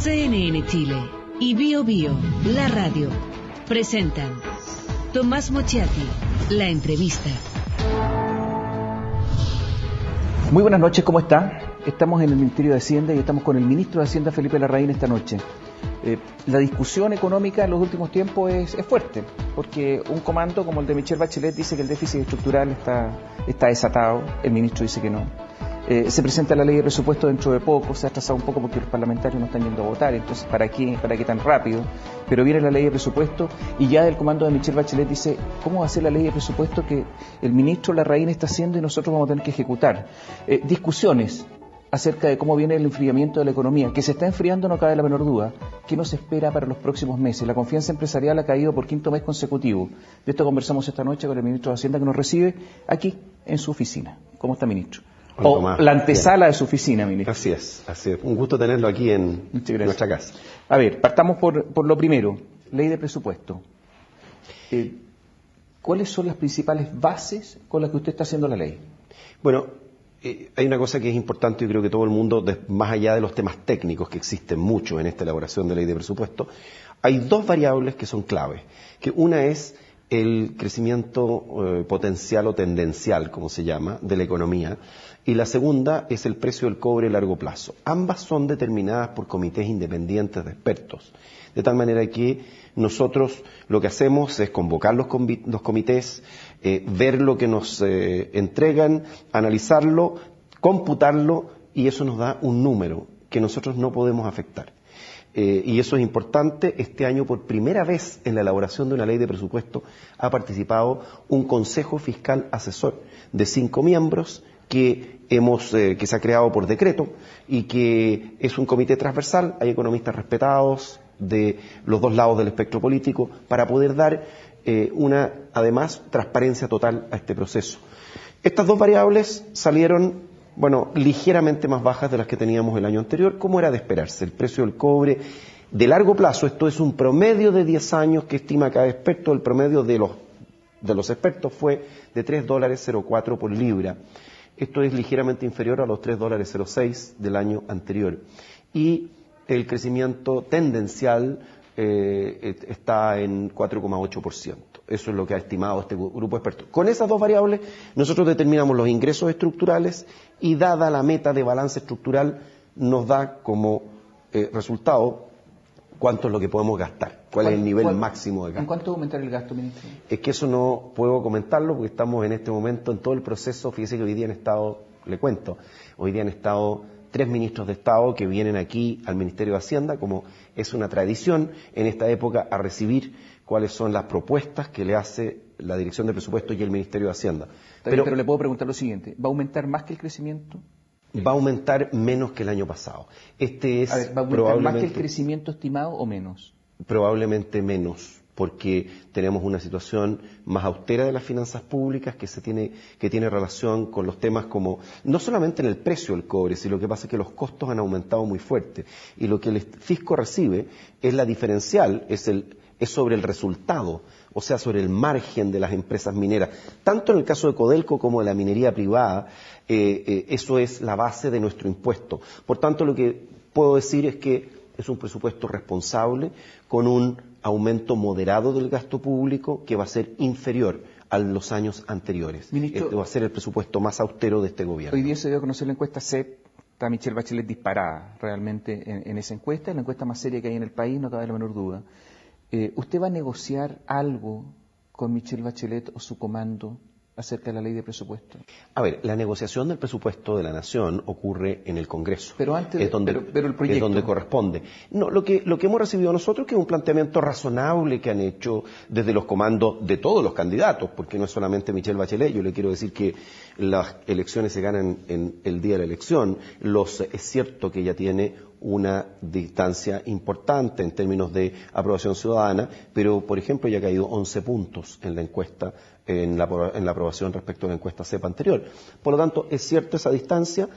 CNN Chile y Bio Bio, la radio, presentan Tomás Mochiati, la entrevista. Muy buenas noches, ¿cómo está? Estamos en el Ministerio de Hacienda y estamos con el Ministro de Hacienda, Felipe Larraín, esta noche. La discusión económica en los últimos tiempos es fuerte, porque un comando como el de Michelle Bachelet dice que el déficit estructural está desatado, el ministro dice que no. Se presenta la ley de presupuesto dentro de poco, se ha atrasado un poco porque los parlamentarios no están yendo a votar, entonces ¿para qué tan rápido? Pero viene la ley de presupuesto y ya el comando de Michelle Bachelet dice ¿cómo va a ser la ley de presupuesto que el ministro Larraín está haciendo y nosotros vamos a tener que ejecutar? Discusiones acerca de cómo viene el enfriamiento de la economía, que se está enfriando, no cabe la menor duda. ¿Qué nos espera para los próximos meses? La confianza empresarial ha caído por quinto mes consecutivo. De esto conversamos esta noche con el ministro de Hacienda, que nos recibe aquí en su oficina. ¿Cómo está, ministro? O la antesala de su oficina, ministro. Así es. Un gusto tenerlo aquí en nuestra casa. A ver, partamos por lo primero, ley de presupuesto. ¿Cuáles son las principales bases con las que usted está haciendo la ley? Bueno, hay una cosa que es importante y creo que todo el mundo, más allá de los temas técnicos que existen mucho en esta elaboración de ley de presupuesto, hay dos variables que son claves. Que una es el crecimiento potencial o tendencial, como se llama, de la economía, y la segunda es el precio del cobre a largo plazo. Ambas son determinadas por comités independientes de expertos, de tal manera que nosotros lo que hacemos es convocar los comités, ver lo que nos entregan, analizarlo, computarlo, y eso nos da un número que nosotros no podemos afectar. Y eso es importante. Este año, por primera vez en la elaboración de una ley de presupuesto, ha participado un Consejo Fiscal Asesor de 5 miembros que se ha creado por decreto y que es un comité transversal. Hay economistas respetados de los dos lados del espectro político para poder dar además, transparencia total a este proceso. Estas dos variables salieron, ligeramente más bajas de las que teníamos el año anterior, como era de esperarse. El precio del cobre de largo plazo, esto es un promedio de 10 años que estima cada experto, el promedio de los expertos fue de $3.04 por libra. Esto es ligeramente inferior a los $3.06 del año anterior. Y el crecimiento tendencial está en 4,8%. Eso es lo que ha estimado este grupo de expertos. Con esas dos variables nosotros determinamos los ingresos estructurales y, dada la meta de balance estructural, nos da como resultado cuánto es lo que podemos gastar, cuál es el nivel máximo de gasto. ¿En cuánto va a aumentar el gasto, ministro? Es que eso no puedo comentarlo porque estamos en este momento en todo el proceso. Fíjese que hoy día han estado, le cuento, hoy día han estado 3 ministros de Estado que vienen aquí al Ministerio de Hacienda, como es una tradición en esta época, a recibir cuáles son las propuestas que le hace la Dirección de Presupuesto y el Ministerio de Hacienda. Pero le puedo preguntar lo siguiente, ¿va a aumentar más que el crecimiento? Va a aumentar menos que el año pasado. ¿Va a aumentar más que el crecimiento estimado o menos? Probablemente menos, porque tenemos una situación más austera de las finanzas públicas que tiene relación con los temas como, no solamente en el precio del cobre, sino lo que pasa es que los costos han aumentado muy fuerte, y lo que el fisco recibe es la diferencial, es sobre el resultado, o sea, sobre el margen de las empresas mineras. Tanto en el caso de Codelco como de la minería privada, eso es la base de nuestro impuesto. Por tanto, lo que puedo decir es que es un presupuesto responsable, con un aumento moderado del gasto público que va a ser inferior a los años anteriores. Ministro, este va a ser el presupuesto más austero de este gobierno. Hoy día se dio a conocer la encuesta CEP. Está Michelle Bachelet disparada realmente en esa encuesta, la encuesta más seria que hay en el país, no cabe la menor duda. ¿Usted va a negociar algo con Michelle Bachelet o su comando acerca de la ley de presupuesto? A ver, la negociación del presupuesto de la Nación ocurre en el Congreso. Pero antes, pero el proyecto es donde corresponde. No, lo que hemos recibido nosotros que es un planteamiento razonable que han hecho desde los comandos de todos los candidatos, porque no es solamente Michelle Bachelet. Yo le quiero decir que las elecciones se ganan en el día de la elección. Es cierto que ella tiene una distancia importante en términos de aprobación ciudadana, pero, por ejemplo, ya ha caído 11 puntos en la encuesta, en la aprobación respecto a la encuesta CEP anterior. Por lo tanto, es cierta esa distancia.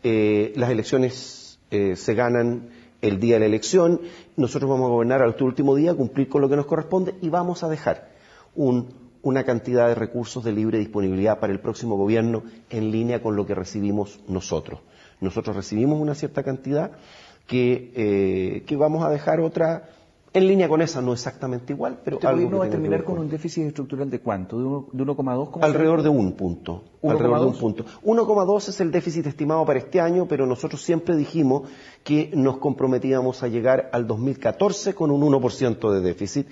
Las elecciones se ganan el día de la elección. Nosotros vamos a gobernar al último día, cumplir con lo que nos corresponde y vamos a dejar una cantidad de recursos de libre disponibilidad para el próximo gobierno en línea con lo que recibimos nosotros. Nosotros recibimos una cierta cantidad que vamos a dejar otra en línea con esa, no exactamente igual, pero ¿Este gobierno va a terminar con un déficit estructural de cuánto? ¿De 1,2? Alrededor de un punto. 1,2 es el déficit estimado para este año, pero nosotros siempre dijimos que nos comprometíamos a llegar al 2014 con un 1% de déficit.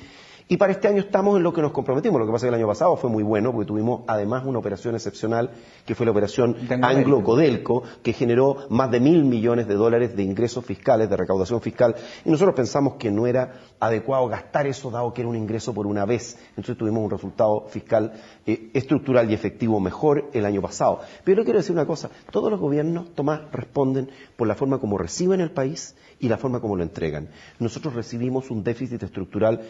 Y para este año estamos en lo que nos comprometimos. Lo que pasa es que el año pasado fue muy bueno porque tuvimos además una operación excepcional que fue la operación Anglo-Codelco, que generó más de $1.000 millones de ingresos fiscales, de recaudación fiscal. Y nosotros pensamos que no era adecuado gastar eso dado que era un ingreso por una vez. Entonces tuvimos un resultado fiscal estructural y efectivo mejor el año pasado. Pero yo quiero decir una cosa. Todos los gobiernos, Tomás, responden por la forma como reciben el país y la forma como lo entregan. Nosotros recibimos un déficit estructural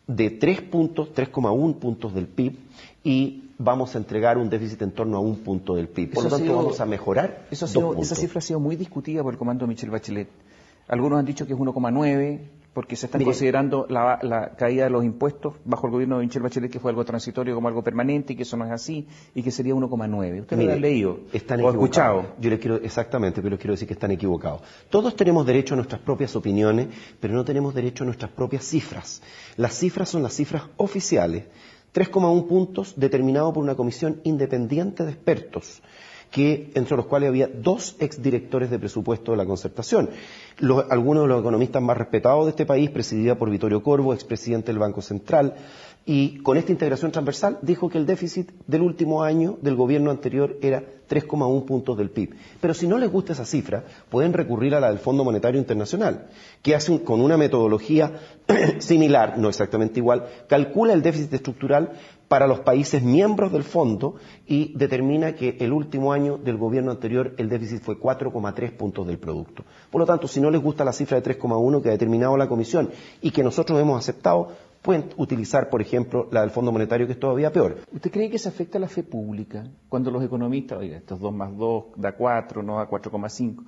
de 3,1 puntos del PIB y vamos a entregar un déficit en torno a 1 punto del PIB. Por lo tanto, vamos a mejorar esa cifra ha sido muy discutida por el comando de Michelle Bachelet. Algunos han dicho que es 1,9 porque se están considerando la caída de los impuestos bajo el gobierno de Michelle Bachelet, que fue algo transitorio como algo permanente y que eso no es así y que sería 1,9. ¿Usted lo ha leído o escuchado? Exactamente, pero les quiero decir que están equivocados. Todos tenemos derecho a nuestras propias opiniones, pero no tenemos derecho a nuestras propias cifras. Las cifras son las cifras oficiales. 3,1 puntos determinado por una comisión independiente de expertos, entre los cuales había 2 exdirectores de presupuesto de la Concertación. Algunos de los economistas más respetados de este país, presidida por Vittorio Corvo, expresidente del Banco Central, y con esta integración transversal dijo que el déficit del último año del gobierno anterior era 3,1 puntos del PIB. Pero si no les gusta esa cifra, pueden recurrir a la del Fondo Monetario Internacional, que hace con una metodología similar, no exactamente igual, calcula el déficit estructural para los países miembros del fondo y determina que el último año del gobierno anterior el déficit fue 4,3 puntos del producto. Por lo tanto, si no les gusta la cifra de 3,1 que ha determinado la Comisión y que nosotros hemos aceptado, pueden utilizar, por ejemplo, la del Fondo Monetario, que es todavía peor. ¿Usted cree que se afecta a la fe pública cuando los economistas, oiga, estos 2 más 2 da 4, no da 4,5?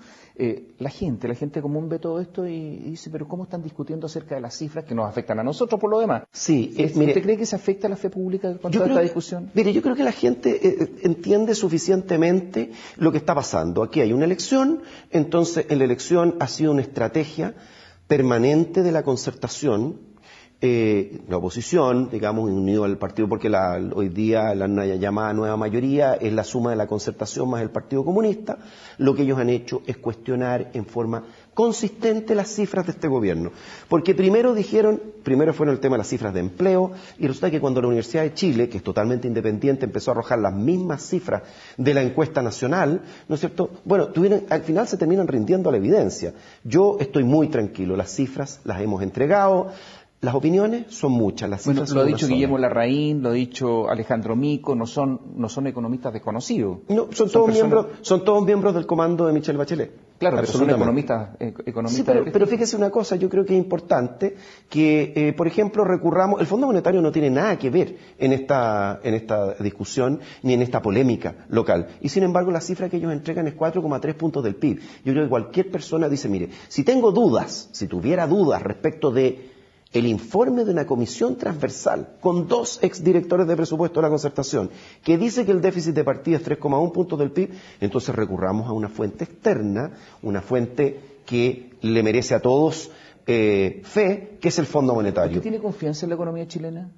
La gente común ve todo esto y dice, pero ¿cómo están discutiendo acerca de las cifras que nos afectan a nosotros por lo demás? Sí, ¿Usted cree que se afecta a la fe pública con toda esta discusión? Mire, yo creo que la gente entiende suficientemente lo que está pasando. Aquí hay una elección, entonces en la elección ha sido una estrategia permanente de la Concertación, la oposición, digamos, unido al partido, porque hoy día la llamada nueva mayoría es la suma de la Concertación más el Partido Comunista. Lo que ellos han hecho es cuestionar en forma consistente las cifras de este gobierno. Porque primero fueron el tema de las cifras de empleo, y resulta que cuando la Universidad de Chile, que es totalmente independiente, empezó a arrojar las mismas cifras de la encuesta nacional, ¿no es cierto? Bueno, al final se terminan rindiendo a la evidencia. Yo estoy muy tranquilo, las cifras las hemos entregado. Las opiniones son muchas, las cifras lo ha dicho Guillermo Larraín, lo ha dicho Alejandro Mico, no son economistas desconocidos. No, son todos miembros del comando de Michelle Bachelet. Claro, pero son economistas. Sí, pero fíjese una cosa, yo creo que es importante que, por ejemplo, recurramos. El Fondo Monetario no tiene nada que ver en esta discusión ni en esta polémica local. Y sin embargo, la cifra que ellos entregan es 4,3 puntos del PIB. Yo creo que cualquier persona dice, mire, si tuviera dudas respecto de el informe de una comisión transversal con 2 exdirectores de presupuesto de la Concertación que dice que el déficit de partida es 3,1 puntos del PIB, entonces recurramos a una fuente externa, una fuente que le merece a todos fe, que es el Fondo Monetario. ¿Usted tiene confianza en la economía chilena?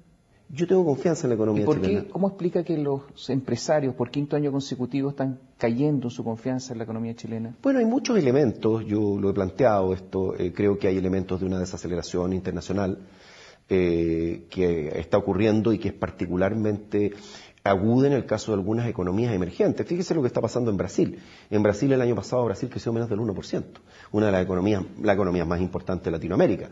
Yo tengo confianza en la economía chilena. ¿Cómo explica que los empresarios por 5º año consecutivo están cayendo su confianza en la economía chilena? Bueno, hay muchos elementos, yo lo he planteado esto, creo que hay elementos de una desaceleración internacional que está ocurriendo y que es particularmente aguda en el caso de algunas economías emergentes. Fíjese lo que está pasando en Brasil. En Brasil el año pasado Brasil creció menos del 1%, una de las economías más importantes de Latinoamérica.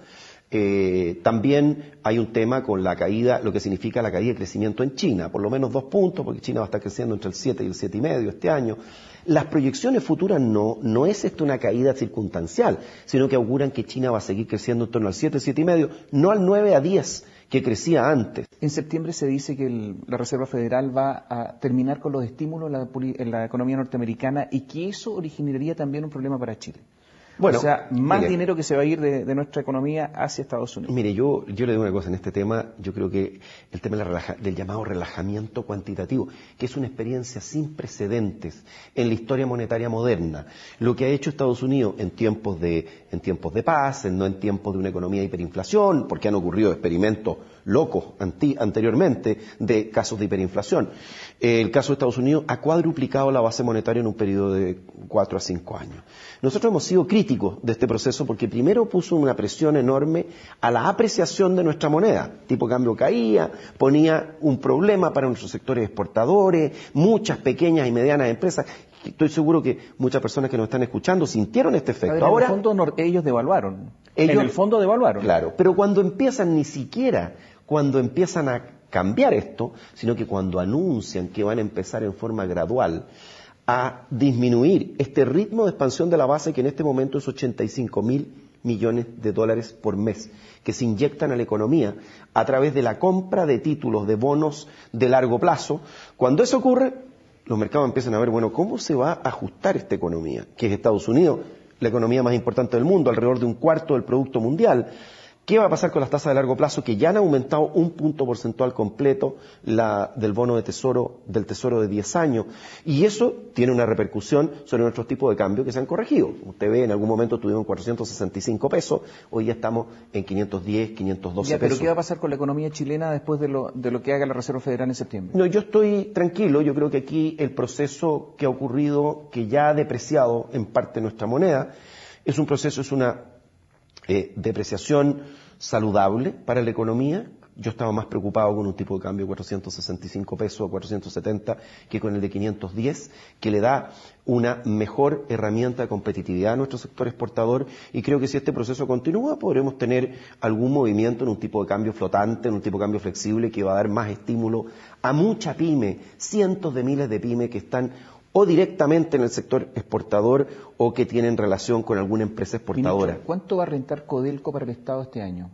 También hay un tema con la caída, lo que significa la caída de crecimiento en China, por lo menos 2 puntos, porque China va a estar creciendo entre el 7 y el 7,5 este año. Las proyecciones futuras no es esto una caída circunstancial, sino que auguran que China va a seguir creciendo en torno al 7, 7,5, no al 9 a 10 que crecía antes. En septiembre se dice que la Reserva Federal va a terminar con los estímulos en la economía norteamericana y que eso originaría también un problema para Chile. Bueno, o sea, más dinero que se va a ir de nuestra economía hacia Estados Unidos. Mire, yo le digo una cosa, en este tema, yo creo que el tema del llamado relajamiento cuantitativo, que es una experiencia sin precedentes en la historia monetaria moderna, lo que ha hecho Estados Unidos en tiempos de paz, no en tiempos de una economía de hiperinflación, porque han ocurrido experimentos locos anteriormente de casos de hiperinflación. El caso de Estados Unidos ha cuadruplicado la base monetaria en un periodo de 4 a 5 años. Nosotros hemos sido críticos de este proceso porque primero puso una presión enorme a la apreciación de nuestra moneda. Tipo de cambio caía, ponía un problema para nuestros sectores exportadores, muchas pequeñas y medianas empresas. Estoy seguro que muchas personas que nos están escuchando sintieron este efecto. Ver, ahora, en el fondo ellos devaluaron. En el fondo devaluaron. Claro, pero cuando empiezan cuando empiezan a cambiar esto, sino que cuando anuncian que van a empezar en forma gradual a disminuir este ritmo de expansión de la base, que en este momento es 85.000 millones de dólares por mes, que se inyectan a la economía a través de la compra de títulos, de bonos de largo plazo. Cuando eso ocurre, los mercados empiezan a ver, bueno, ¿cómo se va a ajustar esta economía? Que es Estados Unidos, la economía más importante del mundo, alrededor de 1/4 del Producto Mundial. ¿Qué va a pasar con las tasas de largo plazo que ya han aumentado 1 punto porcentual completo del bono de tesoro, del tesoro de 10 años? Y eso tiene una repercusión sobre nuestros tipos de cambio que se han corregido. Usted ve, en algún momento tuvimos 465 pesos, hoy ya estamos en 510, 512 pesos. ¿Pero qué va a pasar con la economía chilena después de lo que haga la Reserva Federal en septiembre? No, yo estoy tranquilo. Yo creo que aquí el proceso que ha ocurrido, que ya ha depreciado en parte nuestra moneda, es una depreciación saludable para la economía. Yo estaba más preocupado con un tipo de cambio de 465 pesos o 470 que con el de 510, que le da una mejor herramienta de competitividad a nuestro sector exportador, y creo que si este proceso continúa podremos tener algún movimiento en un tipo de cambio flotante, en un tipo de cambio flexible que va a dar más estímulo a mucha pyme, cientos de miles de pymes que están o directamente en el sector exportador o que tienen relación con alguna empresa exportadora. Ministro, ¿cuánto va a rentar Codelco para el Estado este año?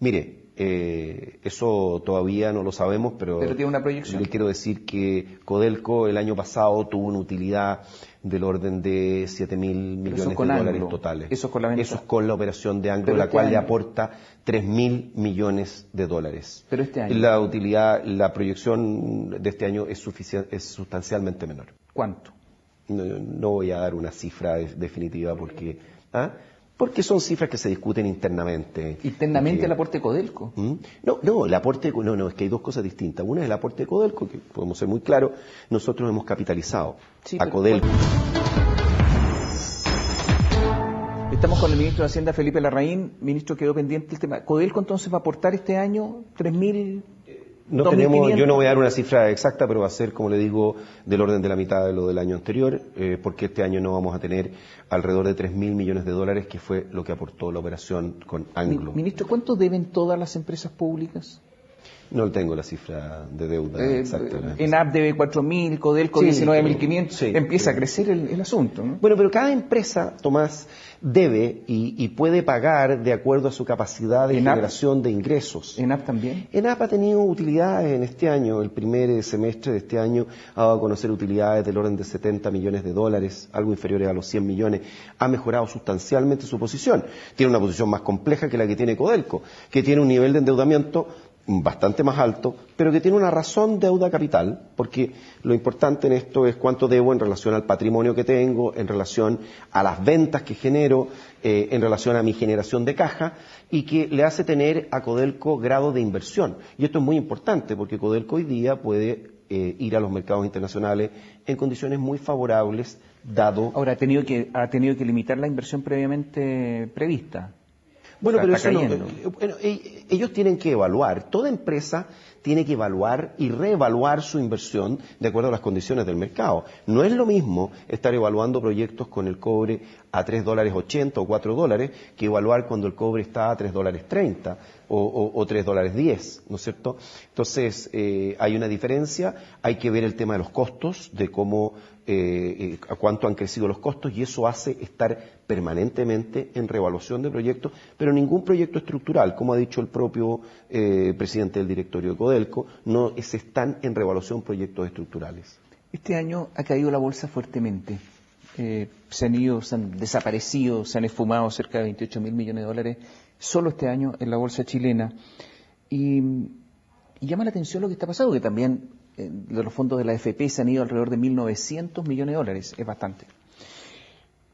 Mire, eso todavía no lo sabemos, pero tiene una proyección. Le quiero decir que Codelco el año pasado tuvo una utilidad del orden de 7.000 millones de dólares totales. Eso es con la operación de Anglo, la cual le aporta 3.000 millones de dólares. Pero este año. La utilidad, la proyección de este año es sustancialmente menor. ¿Cuánto? No voy a dar una cifra definitiva porque... Porque son cifras que se discuten internamente. ¿Internamente el aporte de Codelco? No, el aporte, es que hay dos cosas distintas. Una es el aporte de Codelco, que podemos ser muy claros, nosotros hemos capitalizado a Codelco. Estamos con el ministro de Hacienda, Felipe Larraín. Ministro, quedó pendiente el tema. ¿Codelco entonces va a aportar este año 3.000? Yo no voy a dar una cifra exacta, pero va a ser, como le digo, del orden de la mitad de lo del año anterior, porque este año no vamos a tener alrededor de 3.000 millones de dólares, que fue lo que aportó la operación con Anglo. Ministro, ¿cuánto deben todas las empresas públicas? No tengo la cifra de deuda exacta. ENAP debe 4.000, Codelco 19.500, empieza a crecer el asunto, ¿no? Bueno, pero cada empresa, Tomás, debe y puede pagar de acuerdo a su capacidad de generación de ingresos. ¿ENAP también? ENAP ha tenido utilidades en este año. El primer semestre de este año ha dado a conocer utilidades del orden de 70 millones de dólares, algo inferiores a los 100 millones. Ha mejorado sustancialmente su posición. Tiene una posición más compleja que la que tiene Codelco, que tiene un nivel de endeudamiento bastante más alto, pero que tiene una razón de deuda capital, porque lo importante en esto es cuánto debo en relación al patrimonio que tengo, en relación a las ventas que genero, en relación a mi generación de caja, y que le hace tener a Codelco grado de inversión. Y esto es muy importante, porque Codelco hoy día puede ir a los mercados internacionales en condiciones muy favorables, dado... Ahora, ha tenido que limitar la inversión previamente prevista. Bueno, pero eso ellos tienen que evaluar, toda empresa tiene que evaluar y reevaluar su inversión de acuerdo a las condiciones del mercado. No es lo mismo estar evaluando proyectos con el cobre a $3.80 o $4 que evaluar cuando el cobre está a $3.30 o $3.10, ¿no es cierto? Entonces, hay una diferencia, hay que ver el tema de los costos, de cómo, a cuánto han crecido los costos, y eso hace estar permanentemente en reevaluación de proyectos, pero ningún proyecto estructural, como ha dicho el propio presidente del directorio de Codelco, no se están en reevaluación proyectos estructurales. Este año ha caído la bolsa fuertemente. se han desaparecido, se han esfumado cerca de 28.000 millones de dólares solo este año en la bolsa chilena. Y llama la atención lo que está pasando, que también de los fondos de la AFP se han ido alrededor de 1.900 millones de dólares, es bastante.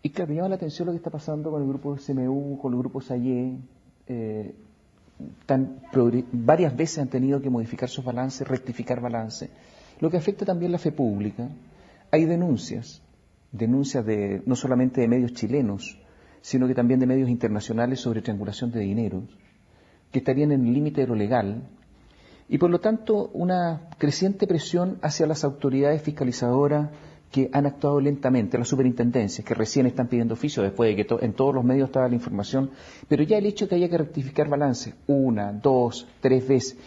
Y claro, llama la atención lo que está pasando con el grupo SMU, con el grupo Sayé. Varias veces han tenido que modificar sus balances, rectificar balances, lo que afecta también la fe pública. Hay denuncias no solamente de medios chilenos, sino que también de medios internacionales sobre triangulación de dineros, que estarían en el límite de lo legal, y por lo tanto una creciente presión hacia las autoridades fiscalizadoras que han actuado lentamente, las superintendencias, que recién están pidiendo oficio después de que en todos los medios estaba la información, pero ya el hecho de que haya que rectificar balances 1, 2, 3 veces,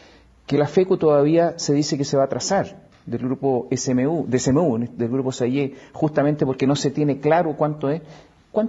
que la FECU todavía se dice que se va a atrasar del grupo SMU, del grupo SAIE, justamente porque no se tiene claro cuánto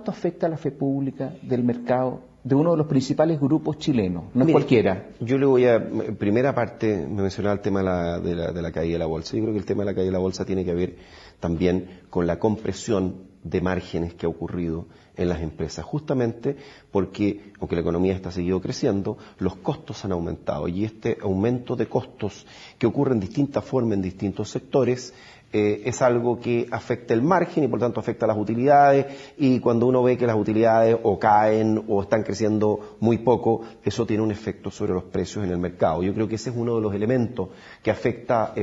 afecta a la fe pública del mercado de uno de los principales grupos chilenos, no es cualquiera. Yo le voy a, primera parte, me mencionaba el tema de la caída de la bolsa. Yo creo que el tema de la caída de la bolsa tiene que ver también con la compresión de márgenes que ha ocurrido en las empresas, justamente porque, aunque la economía está seguido creciendo, los costos han aumentado, y este aumento de costos que ocurre en distintas formas en distintos sectores es algo que afecta el margen y por tanto afecta las utilidades, y cuando uno ve que las utilidades o caen o están creciendo muy poco, eso tiene un efecto sobre los precios en el mercado. Yo creo que ese es uno de los elementos que afecta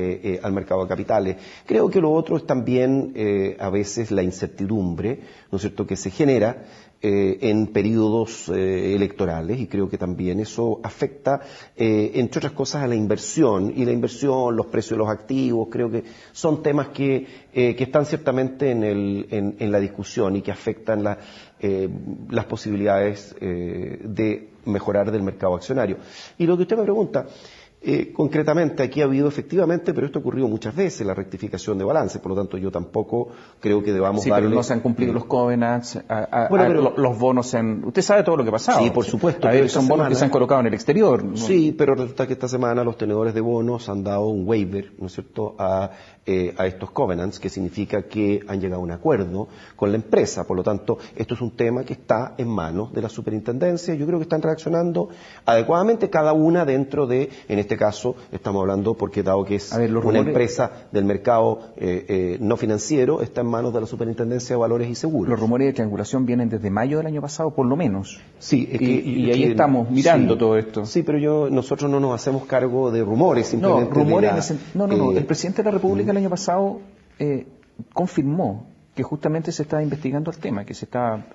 al mercado de capitales. Creo que lo otro es también a veces la incertidumbre, ¿no es cierto?, que se genera en periodos electorales, y creo que también eso afecta, entre otras cosas, a la inversión, y la inversión, los precios de los activos, creo que son temas que están ciertamente en la discusión y que afectan las posibilidades de mejorar del mercado accionario. Y lo que usted me pregunta, concretamente, aquí ha habido efectivamente, pero esto ha ocurrido muchas veces, la rectificación de balance, por lo tanto yo tampoco creo que debamos darle... pero no se han cumplido los covenants, los bonos usted sabe todo lo que ha pasado. Sí, por supuesto. Son bonos que se han colocado en el exterior, ¿no? Sí, pero resulta que esta semana los tenedores de bonos han dado un waiver, ¿no es cierto?, a estos covenants, que significa que han llegado a un acuerdo con la empresa. Por lo tanto, esto es un tema que está en manos de la superintendencia. Yo creo que están reaccionando adecuadamente, cada una dentro de, en este caso, estamos hablando porque dado que es una empresa del mercado no financiero, está en manos de la Superintendencia de Valores y Seguros. Los rumores de triangulación vienen desde mayo del año pasado, por lo menos. Sí, y ahí estamos mirando todo esto. Sí, pero nosotros no nos hacemos cargo de rumores, simplemente. El presidente de la República el año pasado confirmó que justamente se estaba investigando el tema, que se está...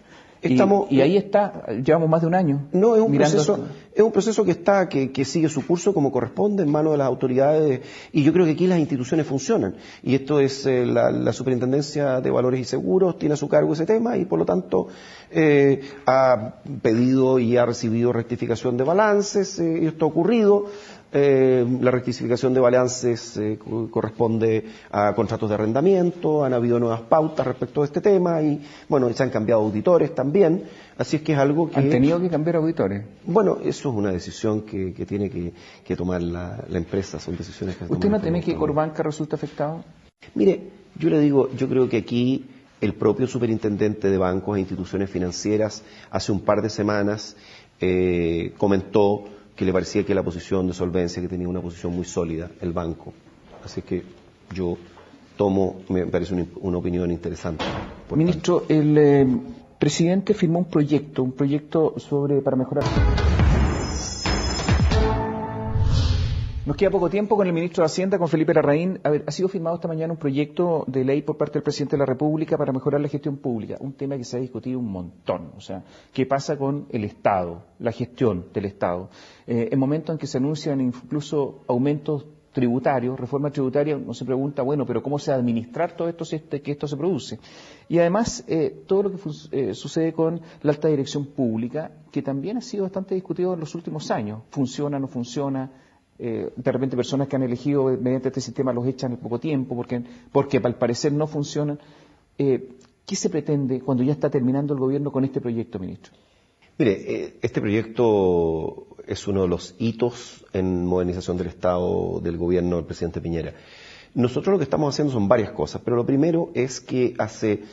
Y ahí está, llevamos más de un año. No, es un proceso que sigue su curso como corresponde en manos de las autoridades, y yo creo que aquí las instituciones funcionan, y esto es la Superintendencia de Valores y Seguros tiene a su cargo ese tema, y por lo tanto ha pedido y ha recibido rectificación de balances, y esto ha ocurrido. La rectificación de balances corresponde a contratos de arrendamiento, han habido nuevas pautas respecto a este tema, y bueno, se han cambiado auditores también, así es que es algo que... ¿Han tenido que cambiar auditores? Bueno, eso es una decisión que tiene que tomar la empresa, son decisiones que... ¿Usted no teme que Corbanca resulte afectado? Mire, yo le digo, yo creo que aquí el propio superintendente de bancos e instituciones financieras hace un par de semanas comentó que le parecía que la posición de solvencia, que tenía una posición muy sólida, el banco. Así que yo me parece una opinión interesante. Ministro, el presidente firmó un proyecto para mejorar... Nos queda poco tiempo con el ministro de Hacienda, con Felipe Larraín. Ha sido firmado esta mañana un proyecto de ley por parte del presidente de la República para mejorar la gestión pública, un tema que se ha discutido un montón. O sea, ¿qué pasa con el Estado, la gestión del Estado? En momentos en que se anuncian incluso aumentos tributarios, reforma tributaria, uno se pregunta, bueno, pero ¿cómo se va a administrar todo esto que esto se produce? Y además, todo lo que sucede con la alta dirección pública, que también ha sido bastante discutido en los últimos años. ¿Funciona, no funciona? De repente personas que han elegido mediante este sistema los echan en poco tiempo porque al parecer no funcionan. ¿Qué se pretende cuando ya está terminando el gobierno con este proyecto, ministro? Mire, este proyecto es uno de los hitos en modernización del Estado del gobierno del presidente Piñera. Nosotros lo que estamos haciendo son varias cosas, pero lo primero es que hace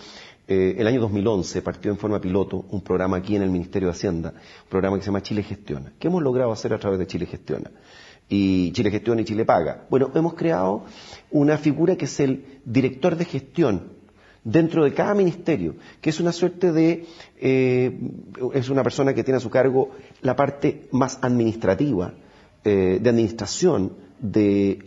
el año 2011 partió en forma piloto un programa aquí en el Ministerio de Hacienda, un programa que se llama Chile Gestiona. ¿Qué hemos logrado hacer a través de Chile Gestiona? Y Chile Gestiona y Chile Paga. Bueno, hemos creado una figura que es el director de gestión dentro de cada ministerio, que es una suerte de, es una persona que tiene a su cargo la parte más administrativa, de administración de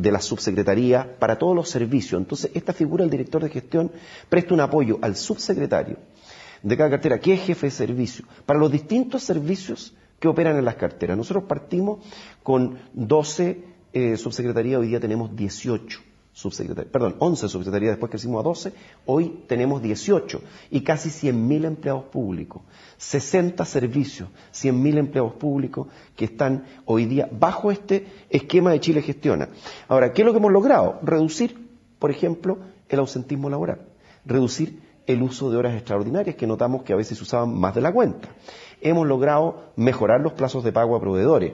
la subsecretaría para todos los servicios. Entonces, esta figura, el director de gestión, presta un apoyo al subsecretario de cada cartera, que es jefe de servicio, para los distintos servicios que operan en las carteras. Nosotros partimos con 12 subsecretarías, hoy día tenemos 18 subsecretarías, perdón, 11 subsecretarías, después crecimos a 12, hoy tenemos 18 y casi 100.000 empleados públicos, 60 servicios, 100.000 empleados públicos que están hoy día bajo este esquema de Chile Gestiona. Ahora, ¿qué es lo que hemos logrado? Reducir, por ejemplo, el ausentismo laboral, reducir el uso de horas extraordinarias que notamos que a veces se usaban más de la cuenta. Hemos logrado mejorar los plazos de pago a proveedores.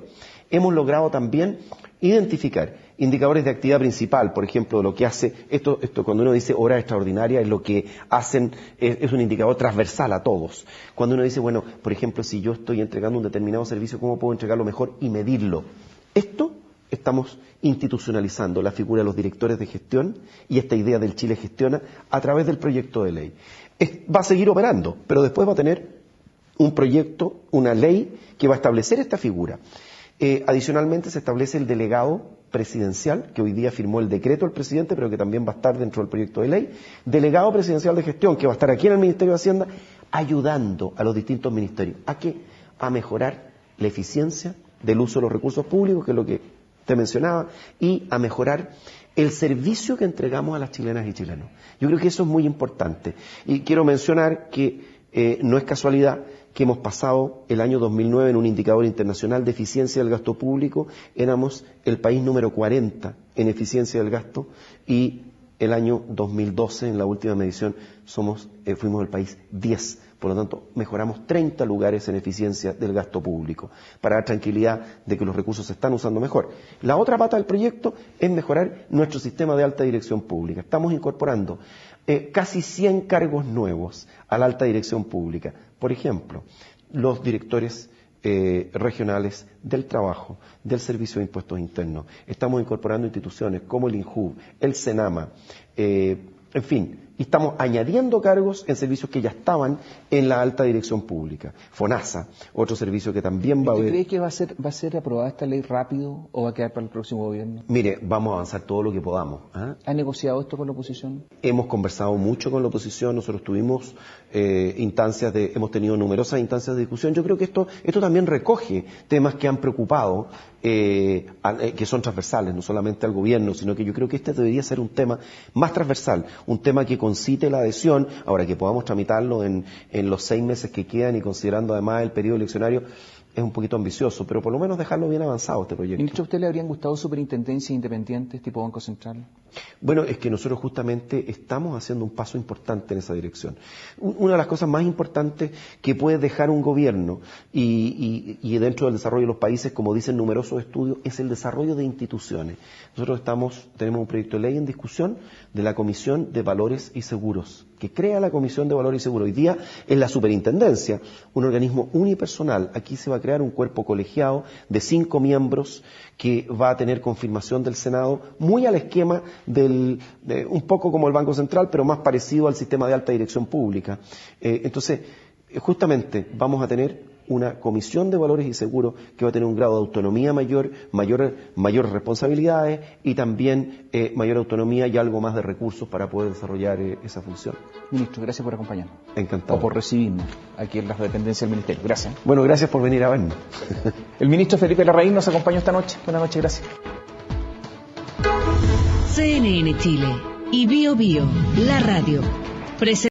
Hemos logrado también identificar indicadores de actividad principal, por ejemplo, lo que hace, esto cuando uno dice horas extraordinarias, es lo que hacen, es un indicador transversal a todos. Cuando uno dice, bueno, por ejemplo, si yo estoy entregando un determinado servicio, ¿cómo puedo entregarlo mejor y medirlo? Esto estamos institucionalizando la figura de los directores de gestión y esta idea del Chile Gestiona a través del proyecto de ley. Va a seguir operando, pero después va a tener un proyecto, una ley que va a establecer esta figura. Adicionalmente se establece el delegado presidencial, que hoy día firmó el decreto el presidente, pero que también va a estar dentro del proyecto de ley, delegado presidencial de gestión, que va a estar aquí en el Ministerio de Hacienda, ayudando a los distintos ministerios. ¿A qué? A mejorar la eficiencia del uso de los recursos públicos, que es lo que te mencionaba, y a mejorar el servicio que entregamos a las chilenas y chilenos. Yo creo que eso es muy importante. Y quiero mencionar que no es casualidad que hemos pasado el año 2009 en un indicador internacional de eficiencia del gasto público, éramos el país número 40 en eficiencia del gasto y el año 2012, en la última medición, fuimos el país 10. Por lo tanto, mejoramos 30 lugares en eficiencia del gasto público, para dar tranquilidad de que los recursos se están usando mejor. La otra pata del proyecto es mejorar nuestro sistema de alta dirección pública. Estamos incorporando casi 100 cargos nuevos a la alta dirección pública. Por ejemplo, los directores regionales del trabajo, del Servicio de Impuestos Internos. Estamos incorporando instituciones como el INJUV, el SENAMA, en fin, y estamos añadiendo cargos en servicios que ya estaban en la alta dirección pública. FONASA, otro servicio que también va a haber. ¿Cree que va a ser aprobada esta ley rápido o va a quedar para el próximo gobierno? Mire, vamos a avanzar todo lo que podamos. ¿Ha negociado esto con la oposición? Hemos conversado mucho con la oposición, nosotros tuvimos hemos tenido numerosas instancias de discusión. Yo creo que esto también recoge temas que han preocupado, que son transversales, no solamente al gobierno, sino que yo creo que este debería ser un tema más transversal, un tema que concite la adhesión, ahora que podamos tramitarlo en los 6 meses que quedan y considerando además el periodo eleccionario, es un poquito ambicioso, pero por lo menos dejarlo bien avanzado este proyecto. Ministro, ¿a usted le habrían gustado superintendencias independientes tipo Banco Central? Bueno, es que nosotros justamente estamos haciendo un paso importante en esa dirección. Una de las cosas más importantes que puede dejar un gobierno y dentro del desarrollo de los países, como dicen numerosos estudios, es el desarrollo de instituciones. Nosotros tenemos un proyecto de ley en discusión de la Comisión de Valores y Seguros, que crea la Comisión de Valores y Seguros. Hoy día es la superintendencia, un organismo unipersonal. Aquí se va a crear un cuerpo colegiado de 5 miembros que va a tener confirmación del Senado, muy al esquema un poco como el Banco Central, pero más parecido al sistema de alta dirección pública. Entonces, justamente vamos a tener una comisión de valores y seguros que va a tener un grado de autonomía mayor, mayores responsabilidades y también mayor autonomía y algo más de recursos para poder desarrollar esa función. Ministro, gracias por acompañarnos. Encantado. O por recibirnos aquí en las dependencias del Ministerio. Gracias. Bueno, gracias por venir a vernos. El ministro Felipe Larraín nos acompañó esta noche. Buenas noches, gracias. CNN Chile y Bio Bio, la radio.